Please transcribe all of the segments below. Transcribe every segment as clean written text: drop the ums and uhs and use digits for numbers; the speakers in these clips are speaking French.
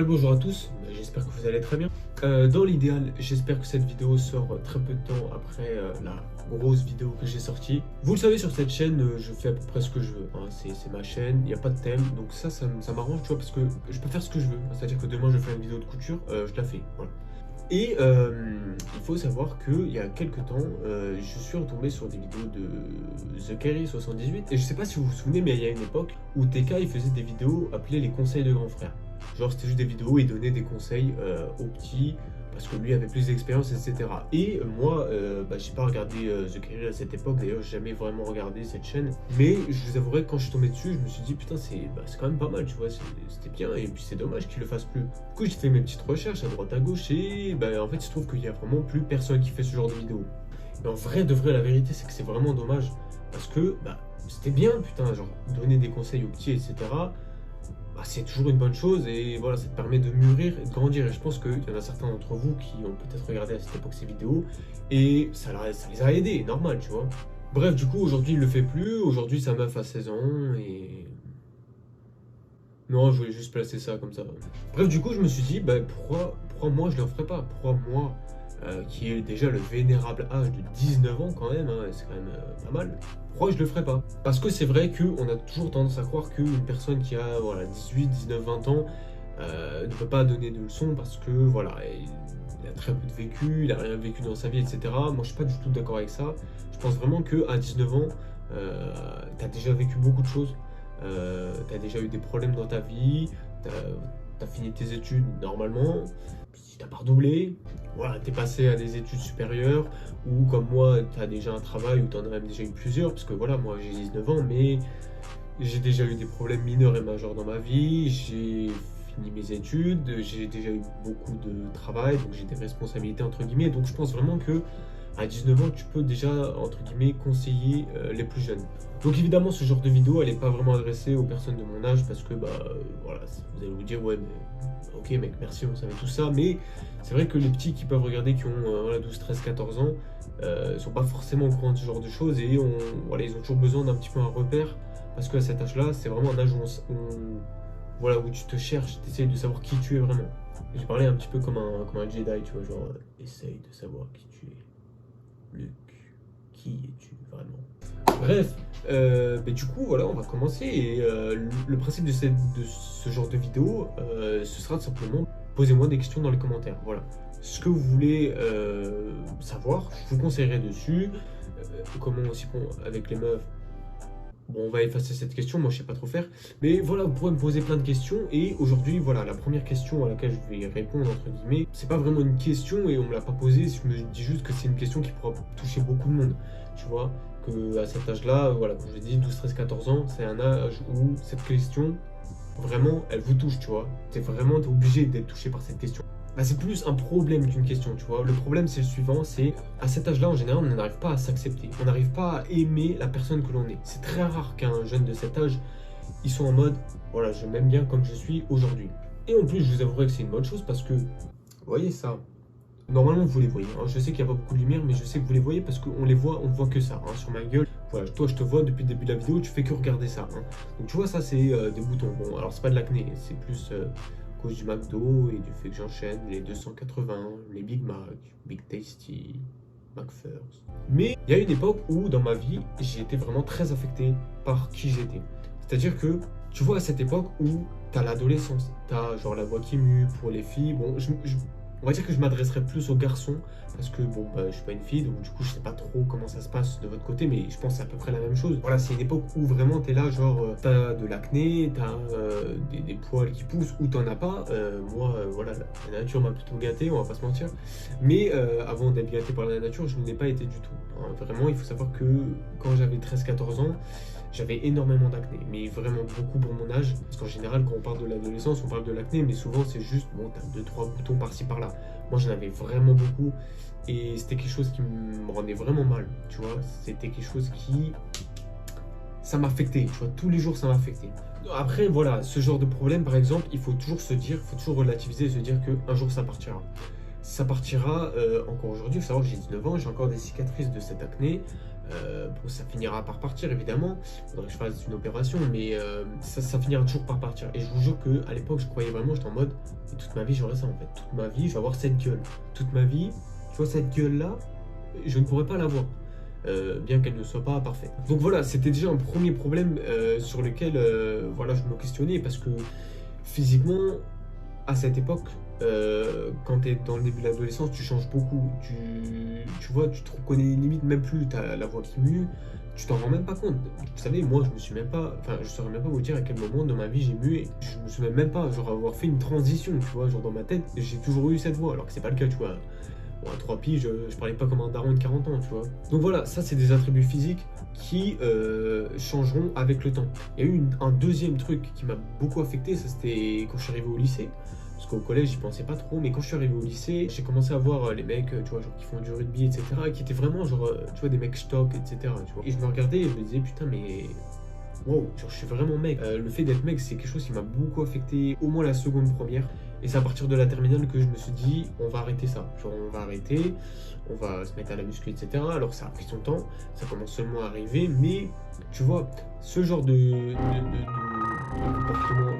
Bonjour à tous, j'espère que vous allez très bien. Dans l'idéal, j'espère que cette vidéo sort très peu de temps après la grosse vidéo que j'ai sortie. Vous le savez, sur cette chaîne, je fais à peu près ce que je veux, hein. C'est ma chaîne, il n'y a pas de thème, donc ça m'arrange, tu vois, parce que je peux faire ce que je veux. C'est-à-dire que demain, je fais une vidéo de couture, je la fais, voilà. Et il faut savoir qu'il y a quelques temps, je suis retombé sur des vidéos de The Carry 78. Et je sais pas si vous vous souvenez, mais il y a une époque où TK il faisait des vidéos appelées les conseils de grand frère. Genre c'était juste des vidéos où il donnait des conseils aux petits parce que lui avait plus d'expérience, etc. Et moi, j'ai pas regardé The Carry à cette époque, d'ailleurs j'ai jamais vraiment regardé cette chaîne. Mais je vous avouerai que quand je suis tombé dessus, je me suis dit putain c'est quand même pas mal, tu vois, c'était bien et puis c'est dommage qu'il le fasse plus. Du coup j'ai fait mes petites recherches à droite à gauche et en fait il se trouve qu'il y a vraiment plus personne qui fait ce genre de vidéos. Et en vrai de vrai la vérité c'est que c'est vraiment dommage parce que c'était bien putain, genre donner des conseils aux petits, etc. C'est toujours une bonne chose et voilà, ça te permet de mûrir et de grandir. Et je pense qu'il y en a certains d'entre vous qui ont peut-être regardé à cette époque ces vidéos et ça les a aidés, normal, tu vois. Bref, du coup, aujourd'hui, il le fait plus. Aujourd'hui, sa meuf a 16 ans et... Non, je voulais juste placer ça comme ça. Bref, du coup, je me suis dit, pourquoi moi je le ferais pas? Pourquoi moi, qui ai déjà le vénérable âge de 19 ans quand même, hein, c'est quand même pas mal, pourquoi je le ferais pas? Parce que c'est vrai qu'on a toujours tendance à croire qu'une personne qui a 18, 19, 20 ans ne peut pas donner de leçons parce que voilà, il a très peu de vécu, il a rien vécu dans sa vie, etc. Moi, je suis pas du tout d'accord avec ça. Je pense vraiment qu'à 19 ans, tu as déjà vécu beaucoup de choses. Tu as déjà eu des problèmes dans ta vie, tu as fini tes études normalement, si t'as pas redoublé, voilà, t'es passé à des études supérieures, ou comme moi, tu as déjà un travail, ou tu en as même déjà eu plusieurs, parce que voilà, moi j'ai 19 ans, mais j'ai déjà eu des problèmes mineurs et majeurs dans ma vie, j'ai fini mes études, j'ai déjà eu beaucoup de travail, donc j'ai des responsabilités entre guillemets, donc je pense vraiment que à 19 ans, tu peux déjà, entre guillemets, conseiller les plus jeunes. Donc évidemment, ce genre de vidéo, elle n'est pas vraiment adressée aux personnes de mon âge parce que, voilà, vous allez vous dire, ouais, mais ok mec, merci, on savait tout ça, mais c'est vrai que les petits qui peuvent regarder, qui ont 12, 13, 14 ans, sont pas forcément au courant de ce genre de choses et voilà, ils ont toujours besoin d'un petit peu un repère parce qu'à cet âge-là, c'est vraiment un âge voilà, où tu te cherches, tu essayes de savoir qui tu es vraiment. J'ai parlé un petit peu comme un Jedi, tu vois, genre, essaye de savoir qui tu es. Luc, qui es-tu vraiment? Bref, du coup, voilà, on va commencer. Et le principe de ce genre de vidéo, ce sera de simplement posez-moi des questions dans les commentaires. Voilà. Ce que vous voulez savoir, je vous conseillerai dessus. Comment aussi, bon, avec les meufs. Bon, on va effacer cette question, moi je sais pas trop faire. Mais voilà, vous pourrez me poser plein de questions. Et aujourd'hui, voilà, la première question à laquelle je vais répondre, entre guillemets, c'est pas vraiment une question et on me l'a pas posée. Je me dis juste que c'est une question qui pourra toucher beaucoup de monde. Tu vois, que à cet âge-là, voilà, comme je l'ai dit, 12, 13, 14 ans, c'est un âge où cette question, vraiment, elle vous touche, tu vois. T'es obligé d'être touché par cette question. C'est plus un problème qu'une question, tu vois. Le problème, c'est le suivant, c'est à cet âge-là, en général, on n'arrive pas à s'accepter. On n'arrive pas à aimer la personne que l'on est. C'est très rare qu'un jeune de cet âge, ils soit en mode, voilà, je m'aime bien comme je suis aujourd'hui. Et en plus, je vous avouerai que c'est une bonne chose parce que, vous voyez ça, normalement, vous les voyez, hein. Je sais qu'il n'y a pas beaucoup de lumière, mais je sais que vous les voyez parce qu'on les voit, on voit que ça, hein, sur ma gueule. Voilà, toi, je te vois depuis le début de la vidéo, tu fais que regarder ça, hein. Donc, tu vois, ça, c'est des boutons. Bon, alors, c'est pas de l'acné, c'est plus à cause du McDo et du fait que j'enchaîne les 280, les Big Mac, Big Tasty, McFirst. Mais il y a une époque où, dans ma vie, j'ai été vraiment très affecté par qui j'étais. C'est-à-dire que, tu vois, à cette époque où t'as l'adolescence, t'as genre la voix qui mue pour les filles, bon, on va dire que je m'adresserai plus aux garçons parce que je suis pas une fille donc du coup je sais pas trop comment ça se passe de votre côté, mais je pense que c'est à peu près la même chose. Voilà, c'est une époque où vraiment t'es là, genre t'as de l'acné, t'as des poils qui poussent ou t'en as pas. Moi voilà, la nature m'a plutôt gâté, on va pas se mentir, mais avant d'être gâté par la nature, je ne l'ai pas été du tout, hein. Vraiment, il faut savoir que quand j'avais 13-14 ans, j'avais énormément d'acné, mais vraiment beaucoup pour mon âge. Parce qu'en général, quand on parle de l'adolescence, on parle de l'acné, mais souvent c'est juste, bon, t'as 2-3 boutons par-ci par-là. Moi, j'en avais vraiment beaucoup, et c'était quelque chose qui me rendait vraiment mal, tu vois. C'était quelque chose qui... ça m'affectait, tu vois, tous les jours ça m'affectait. Après, voilà, ce genre de problème, par exemple, il faut toujours se dire, il faut toujours relativiser et se dire qu'un jour ça partira. Ça partira encore aujourd'hui. Il faut savoir que j'ai 19 ans, j'ai encore des cicatrices de cette acné. Bon, ça finira par partir évidemment, il faudrait que je fasse une opération, mais ça finira toujours par partir. Et je vous jure qu'à l'époque, je croyais vraiment, j'étais en mode, et toute ma vie j'aurai ça en fait. Toute ma vie, je vais avoir cette gueule. Toute ma vie, tu vois, cette gueule-là, je ne pourrais pas l'avoir. Bien qu'elle ne soit pas parfaite. Donc voilà, c'était déjà un premier problème sur lequel voilà, je me questionnais parce que physiquement, à cette époque, quand tu es dans le début de l'adolescence, tu changes beaucoup. Tu vois, tu te reconnais limite même plus, tu as la voix qui mue, tu t'en rends même pas compte. Vous savez, moi, je me suis même pas, enfin, je saurais même pas vous dire à quel moment dans ma vie j'ai mué. Je me souviens même pas, genre, avoir fait une transition, tu vois, genre dans ma tête, j'ai toujours eu cette voix, alors que c'est pas le cas, tu vois. Bon, à 3 piges, je parlais pas comme un daron de 40 ans, tu vois. Donc voilà, ça, c'est des attributs physiques qui changeront avec le temps. Il y a eu un deuxième truc qui m'a beaucoup affecté, ça c'était quand je suis arrivé au lycée. Parce qu'au collège, j'y pensais pas trop, mais quand je suis arrivé au lycée, j'ai commencé à voir les mecs, tu vois, genre qui font du rugby, etc., qui étaient vraiment, genre, tu vois, des mecs stock, etc., tu vois. Et je me regardais et je me disais, putain, mais wow, genre, je suis vraiment mec. Le fait d'être mec, c'est quelque chose qui m'a beaucoup affecté, au moins la seconde première. Et c'est à partir de la terminale que je me suis dit, on va arrêter ça. Genre, on va arrêter, on va se mettre à la muscu, etc. Alors, ça a pris son temps, ça commence seulement à arriver, mais tu vois, ce genre de comportement,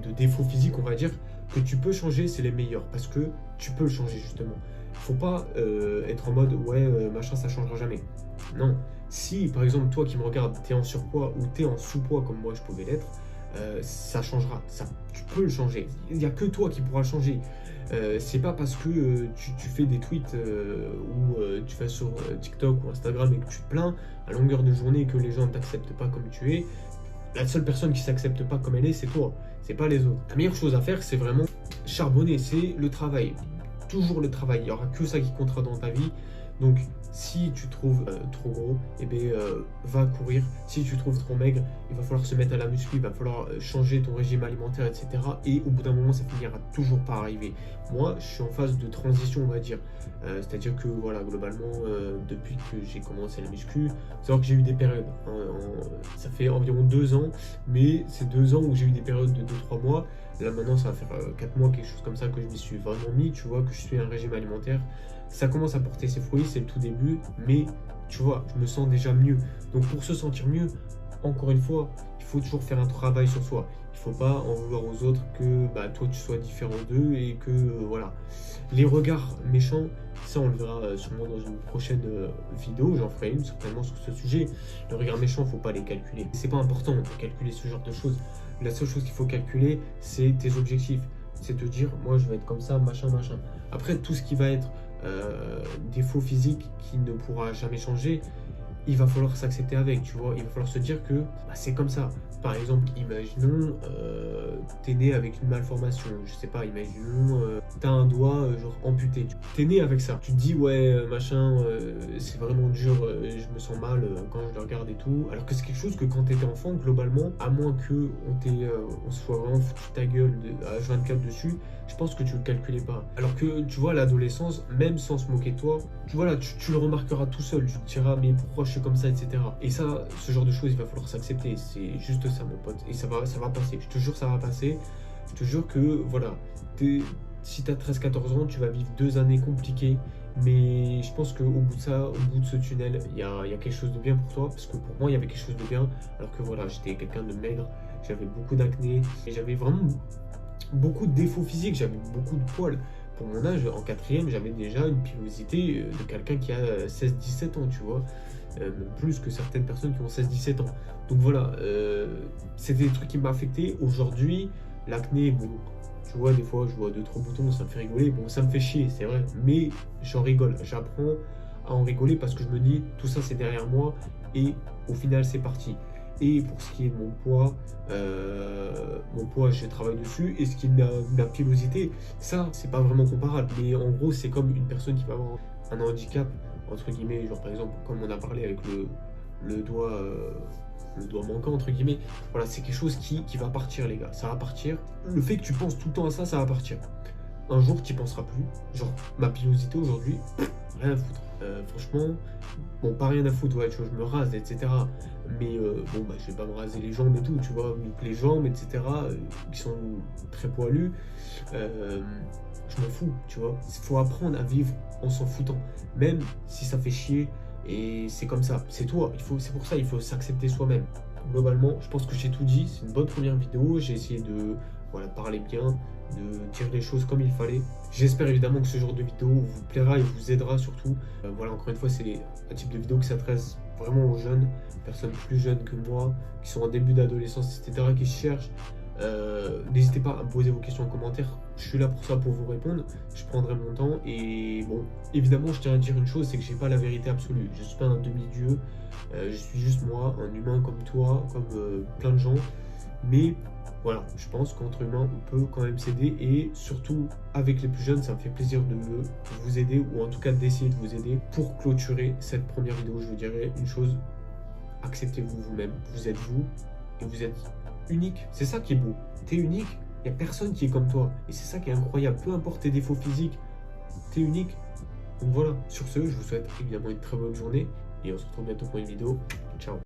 de défauts physiques, on va dire, que tu peux changer, c'est les meilleurs. Parce que tu peux le changer, justement. Faut pas être en mode, ouais, machin, ça changera jamais. Non. Si, par exemple, toi qui me regardes, t'es en surpoids ou t'es en sous-poids comme moi je pouvais l'être, ça changera. Ça, tu peux le changer. Il n'y a que toi qui pourras le changer. C'est pas parce que tu fais des tweets ou tu fais sur TikTok ou Instagram et que tu te plains à longueur de journée que les gens ne t'acceptent pas comme tu es. La seule personne qui s'accepte pas comme elle est, c'est toi. C'est pas les autres. La meilleure chose à faire, c'est vraiment charbonner. C'est le travail. Toujours le travail. Il n'y aura que ça qui comptera dans ta vie. Donc, si tu trouves trop gros, eh bien, va courir. Si tu trouves trop maigre, il va falloir se mettre à la muscu, il va falloir changer ton régime alimentaire, etc. Et au bout d'un moment, ça finira toujours par arriver. Moi, je suis en phase de transition, on va dire. C'est-à-dire que, voilà, globalement, depuis que j'ai commencé la muscu, c'est vrai que j'ai eu des périodes. Ça fait environ 2 ans, mais c'est 2 ans où j'ai eu des périodes de 2-3 mois. Là, maintenant, ça va faire 4 mois, quelque chose comme ça, que je m'y suis vraiment mis, tu vois, que je suis un régime alimentaire. Ça commence à porter ses fruits, c'est le tout début, mais tu vois, je me sens déjà mieux. Donc pour se sentir mieux, encore une fois, il faut toujours faire un travail sur soi. Il ne faut pas en vouloir aux autres que bah, toi tu sois différent d'eux et que voilà. Les regards méchants, ça on le verra sûrement dans une prochaine vidéo, j'en ferai une certainement sur ce sujet. Les regards méchants, il ne faut pas les calculer. C'est pas important de calculer ce genre de choses. La seule chose qu'il faut calculer, c'est tes objectifs. C'est te dire, moi je vais être comme ça, machin, machin. Après, tout ce qui va être défaut physique qui ne pourra jamais changer, il va falloir s'accepter avec, tu vois. Il va falloir se dire que bah, c'est comme ça. Par exemple, imaginons, t'es né avec une malformation, je sais pas, imaginons, t'as un doigt genre amputé. T'es né avec ça. Tu te dis, ouais, machin, c'est vraiment dur, je me sens mal quand je le regarde et tout. Alors que c'est quelque chose que quand t'étais enfant, globalement, à moins que on se soit vraiment foutu ta gueule à H24 dessus, je pense que tu le calculais pas. Alors que, tu vois, à l'adolescence, même sans se moquer de toi, tu vois là, tu le remarqueras tout seul. Tu te diras, mais pourquoi je suis comme ça, etc. Et ça, ce genre de choses, il va falloir s'accepter. C'est juste ça, mon pote. Et ça va passer. Je te jure, ça va passer. Je te jure que, voilà, si t'as 13-14 ans, tu vas vivre 2 années compliquées. Mais je pense qu'au bout de ça, au bout de ce tunnel, il y a quelque chose de bien pour toi. Parce que pour moi, il y avait quelque chose de bien. Alors que voilà, j'étais quelqu'un de maigre. J'avais beaucoup d'acné. Et j'avais vraiment beaucoup de défauts physiques, j'avais beaucoup de poils. Pour mon âge, en 4e, j'avais déjà une pilosité de quelqu'un qui a 16-17 ans, tu vois. Même plus que certaines personnes qui ont 16-17 ans. Donc voilà, c'était des trucs qui m'ont affecté. Aujourd'hui, l'acné, bon, tu vois, des fois, je vois 2-3 boutons, ça me fait rigoler. Bon, ça me fait chier, c'est vrai, mais j'en rigole. J'apprends à en rigoler parce que je me dis, tout ça, c'est derrière moi. Et au final, c'est parti. Et pour ce qui est de mon poids, je travaille dessus. Et ce qui est de ma pilosité, ça, c'est pas vraiment comparable. Mais en gros, c'est comme une personne qui va avoir un handicap, entre guillemets, genre par exemple, comme on a parlé avec le doigt manquant, entre guillemets. Voilà, c'est quelque chose qui va partir, les gars. Ça va partir. Le fait que tu penses tout le temps à ça, ça va partir. Un jour, tu n'y penseras plus. Genre, ma pilosité aujourd'hui, rien à foutre. Franchement, bon, pas rien à foutre, ouais, tu vois, je me rase, etc. Mais bon, bah, je vais pas me raser les jambes et tout, tu vois, donc les jambes, etc., qui sont très poilues, je m'en fous, tu vois. Il faut apprendre à vivre en s'en foutant, même si ça fait chier Et c'est comme ça, c'est toi. C'est pour ça, il faut s'accepter soi-même. Globalement, je pense que j'ai tout dit. C'est une bonne première vidéo. J'ai essayé de voilà, parler bien, de dire les choses comme il fallait. J'espère évidemment que ce genre de vidéo vous plaira et vous aidera surtout. Voilà, encore une fois, c'est un type de vidéo qui s'adresse vraiment aux jeunes, personnes plus jeunes que moi, qui sont en début d'adolescence, etc., qui cherchent. N'hésitez pas à me poser vos questions en commentaire. Je suis là pour ça, pour vous répondre. Je prendrai mon temps. Et bon, évidemment, je tiens à dire une chose, c'est que j'ai pas la vérité absolue. Je suis pas un demi-dieu. Je suis juste moi, un humain comme toi, comme plein de gens. Mais voilà, je pense qu'entre humains, on peut quand même s'aider. Et surtout, avec les plus jeunes, ça me fait plaisir de vous aider, ou en tout cas d'essayer de vous aider. Pour clôturer cette première vidéo, je vous dirais une chose. Acceptez-vous vous-même. Vous êtes vous et vous êtes unique. C'est ça qui est beau. T'es unique, il n'y a personne qui est comme toi. Et c'est ça qui est incroyable. Peu importe tes défauts physiques, t'es unique. Donc voilà. Sur ce, je vous souhaite évidemment une très bonne journée. Et on se retrouve bientôt pour une vidéo. Ciao.